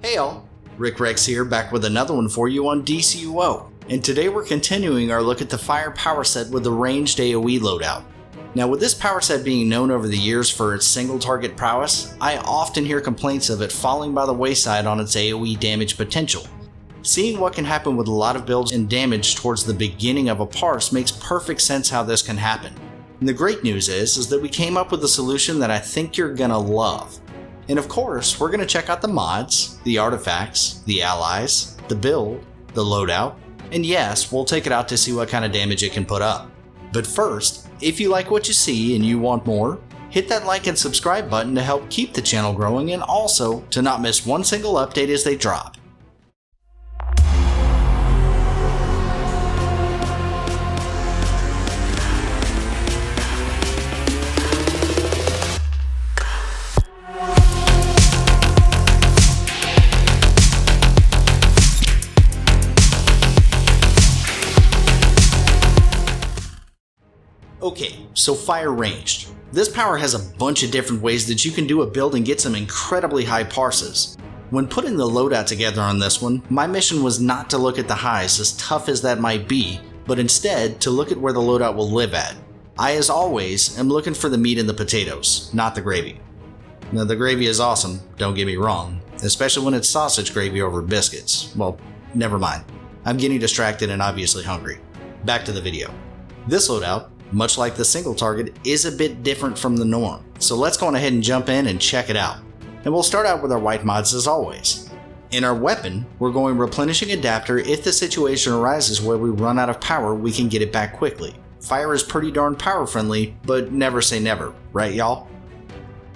Hey all, Rick Rex here, back with another one for you on DCUO, and today we're continuing our look at the Fire power set with the ranged AOE loadout. Now with this power set being known over the years for its single target prowess, I often hear complaints of it falling by the wayside on its AOE damage potential. Seeing what can happen with a lot of builds and damage towards the beginning of a parse makes perfect sense how this can happen. And the great news is that we came up with a solution that I think you're gonna love. And of course, we're going to check out the mods, the artifacts, the allies, the build, the loadout, and yes, we'll take it out to see what kind of damage it can put up. But first, if you like what you see and you want more, hit that like and subscribe button to help keep the channel growing and also to not miss one single update as they drop. Okay, so Fire Ranged. This power has a bunch of different ways that you can do a build and get some incredibly high parses. When putting the loadout together on this one, my mission was not to look at the highs, as tough as that might be, but instead to look at where the loadout will live at. I, as always, am looking for the meat and the potatoes, not the gravy. Now the gravy is awesome, don't get me wrong, especially when it's sausage gravy over biscuits. Well, never mind. I'm getting distracted and obviously hungry. Back to the video. This loadout, much like the single target, is a bit different from the norm, so let's go on ahead and jump in and check it out. And we'll start out with our white mods as always. In our weapon, we're going replenishing adapter. If the situation arises where we run out of power, we can get it back quickly. Fire is pretty darn power friendly, but never say never, right y'all?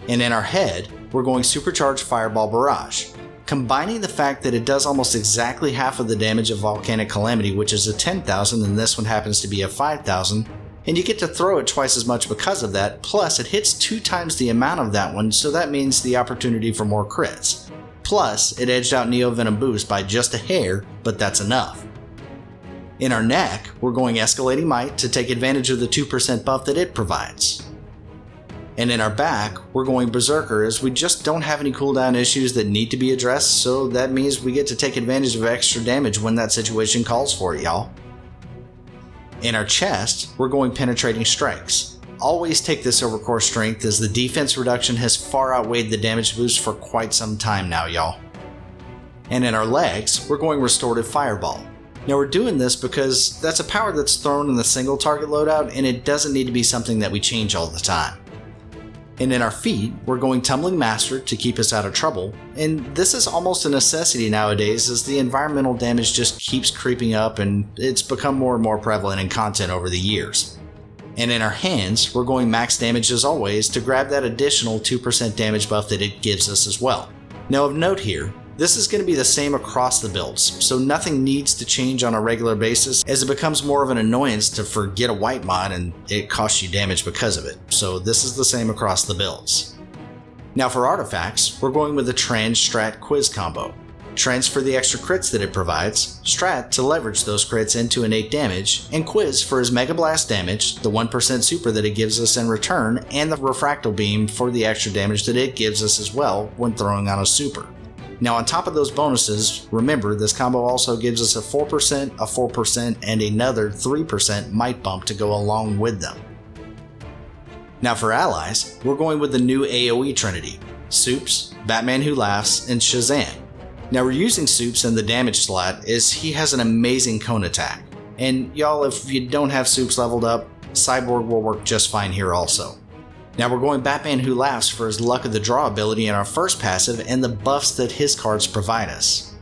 And in our head, we're going supercharged fireball barrage. Combining the fact that it does almost exactly half of the damage of volcanic calamity, which is a 10,000 and this one happens to be a 5,000, and you get to throw it twice as much because of that, plus it hits 2 times the amount of that one, so that means the opportunity for more crits. Plus, it edged out Neo Venom Boost by just a hair, but that's enough. In our neck, we're going Escalating Might to take advantage of the 2% buff that it provides. And in our back, we're going Berserker as we just don't have any cooldown issues that need to be addressed, so that means we get to take advantage of extra damage when that situation calls for it, y'all. In our chest, we're going Penetrating Strikes. Always take this over core strength as the defense reduction has far outweighed the damage boost for quite some time now, y'all. And in our legs, we're going Restorative Fireball. Now we're doing this because that's a power that's thrown in the single target loadout and it doesn't need to be something that we change all the time. And in our feet, we're going Tumbling Master to keep us out of trouble, and this is almost a necessity nowadays as the environmental damage just keeps creeping up and it's become more and more prevalent in content over the years. And in our hands, we're going Max Damage as always to grab that additional 2% damage buff that it gives us as well. Now of note here, this is going to be the same across the builds, so nothing needs to change on a regular basis as it becomes more of an annoyance to forget a white mod and it costs you damage because of it, so this is the same across the builds. Now for artifacts, we're going with the Trans Strat Quiz combo. Trans for the extra crits that it provides, Strat to leverage those crits into innate damage, and Quiz for his Mega Blast damage, the 1% super that it gives us in return, and the Refractal Beam for the extra damage that it gives us as well when throwing on a super. Now on top of those bonuses, remember this combo also gives us a 4%, a 4%, and another 3% might bump to go along with them. Now for allies, we're going with the new AOE Trinity, Soups, Batman Who Laughs, and Shazam. Now we're using Soups in the damage slot as he has an amazing cone attack. And y'all, if you don't have Soups leveled up, Cyborg will work just fine here also. Now we're going Batman Who Laughs for his Luck of the Draw ability in our first passive and the buffs that his cards provide us.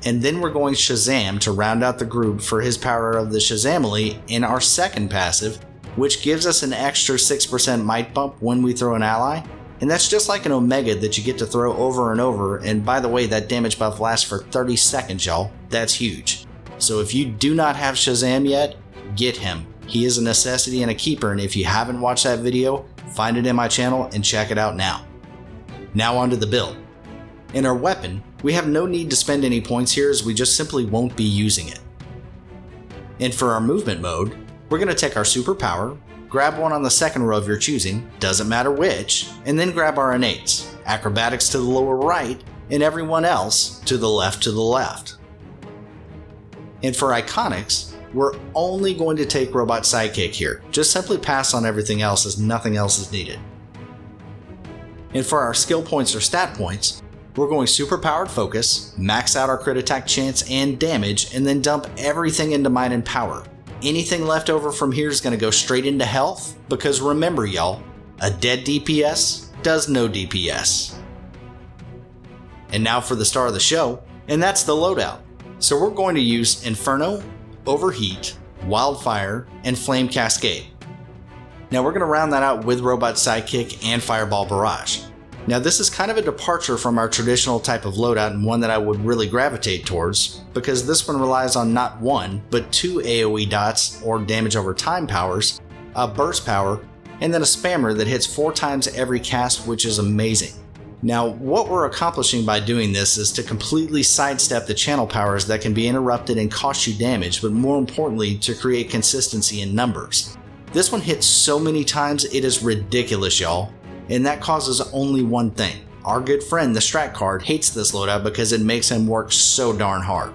And then we're going Shazam to round out the group for his Power of the Shazamily in our second passive, which gives us an extra 6% might bump when we throw an ally. And that's just like an Omega that you get to throw over and over, and by the way, that damage buff lasts for 30 seconds, y'all. That's huge. So if you do not have Shazam yet, get him. He is a necessity and a keeper, and if you haven't watched that video, find it in my channel and check it out now. Now onto the build. In our weapon, we have no need to spend any points here as we just simply won't be using it. And for our movement mode, we're going to take our superpower, grab one on the second row of your choosing, doesn't matter which, and then grab our innates, acrobatics to the lower right, and everyone else to the left. And for iconics, we're only going to take Robot Sidekick here. Just simply pass on everything else as nothing else is needed. And for our skill points or stat points, we're going super powered focus, max out our crit attack chance and damage, and then dump everything into might and power. Anything left over from here is going to go straight into health, because remember y'all, a dead DPS does no DPS. And now for the star of the show, and that's the loadout. So we're going to use Inferno, Overheat, Wildfire, and Flame Cascade. Now we're going to round that out with Robot Sidekick and Fireball Barrage. Now this is kind of a departure from our traditional type of loadout, and one that I would really gravitate towards, because this one relies on not one, but 2 AOE dots or damage over time powers, a burst power, and then a spammer that hits 4 times every cast, which is amazing. Now what we're accomplishing by doing this is to completely sidestep the channel powers that can be interrupted and cost you damage, but more importantly to create consistency in numbers. This one hits so many times it is ridiculous, y'all. And that causes only one thing. Our good friend, the strat card, hates this loadout because it makes him work so darn hard.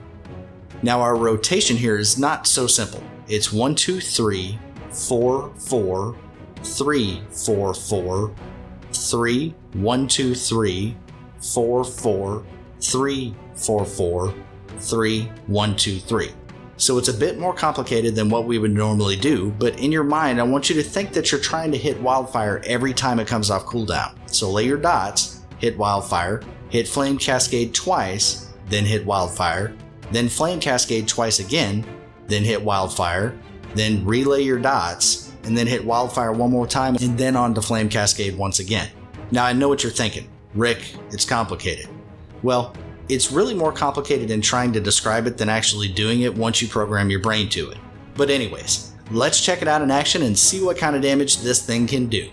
Now our rotation here is not so simple. It's 1, 2, 3, 4, 4, 3, 4, 4, 3, 1, 2, 3, 4, 4, 3, 4, 4, 3, 1, 2, 3. So it's a bit more complicated than what we would normally do, but in your mind I want you to think that you're trying to hit Wildfire every time it comes off cooldown. So lay your dots, hit Wildfire, hit Flame Cascade twice, then hit Wildfire, then Flame Cascade twice again, then hit Wildfire, then relay your dots, and then hit Wildfire one more time, and then on to Flame Cascade once again. Now I know what you're thinking, Rick, it's complicated. Well, it's really more complicated in trying to describe it than actually doing it once you program your brain to it. But anyways, let's check it out in action and see what kind of damage this thing can do.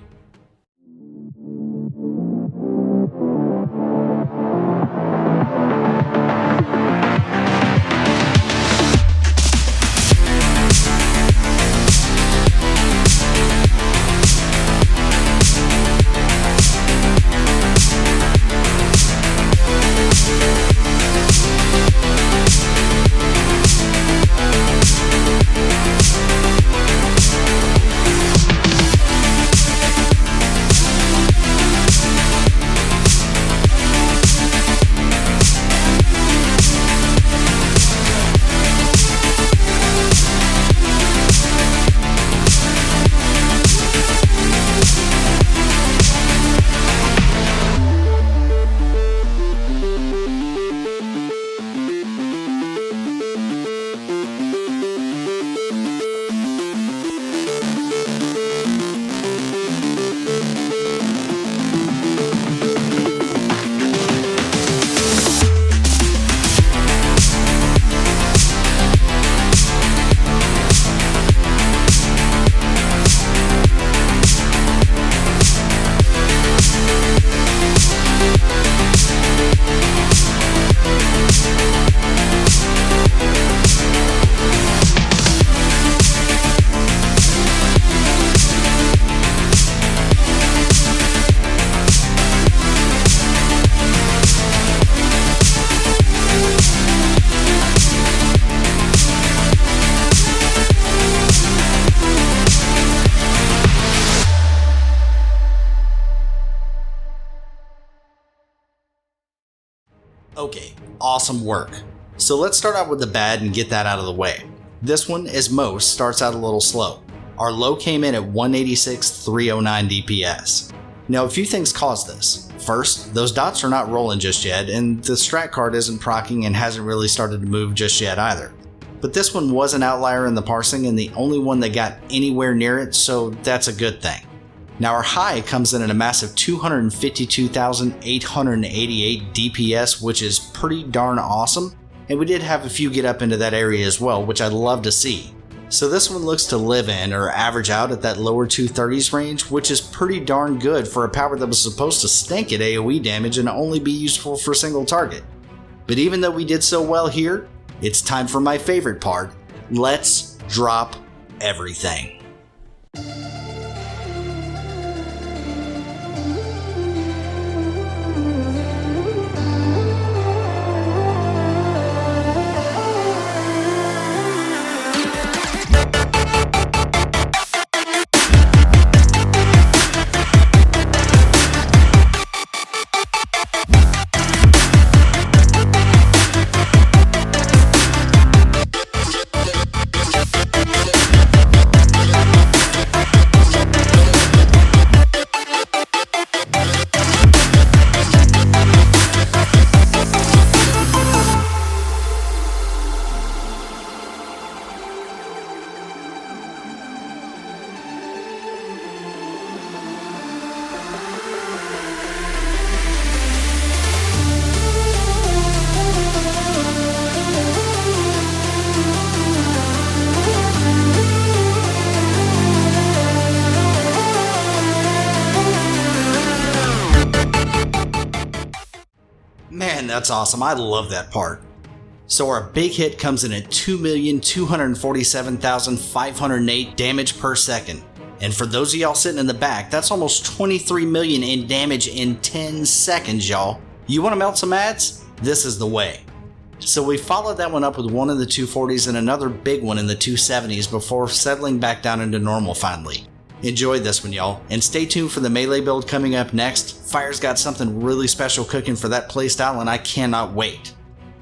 Okay, awesome work. So let's start out with the bad and get that out of the way. This one, as most, starts out a little slow. Our low came in at 186,309 DPS. Now a few things caused this. First, those dots are not rolling just yet, and the strat card isn't proccing and hasn't really started to move just yet either. But this one was an outlier in the parsing and the only one that got anywhere near it, so that's a good thing. Now our high comes in at a massive 252,888 DPS, which is pretty darn awesome, and we did have a few get up into that area as well, which I'd love to see. So this one looks to live in or average out at that lower 230s range, which is pretty darn good for a power that was supposed to stink at AOE damage and only be useful for a single target. But even though we did so well here, it's time for my favorite part. Let's drop everything. That's awesome. I love that part. So our big hit comes in at 2,247,508 damage per second. And for those of y'all sitting in the back, that's almost 23 million in damage in 10 seconds, y'all. You want to melt some ads? This is the way. So we followed that one up with one in the 240s and another big one in the 270s before settling back down into normal finally. Enjoy this one, y'all, and stay tuned for the melee build coming up next. Fire's got something really special cooking for that playstyle, and I cannot wait.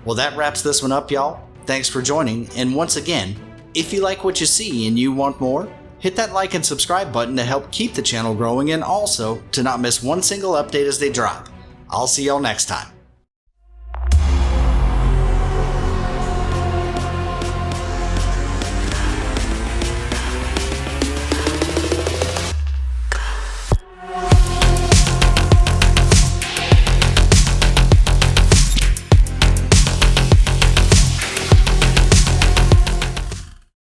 Well, that wraps this one up, y'all. Thanks for joining, and once again, if you like what you see and you want more, hit that like and subscribe button to help keep the channel growing and also to not miss one single update as they drop. I'll see y'all next time.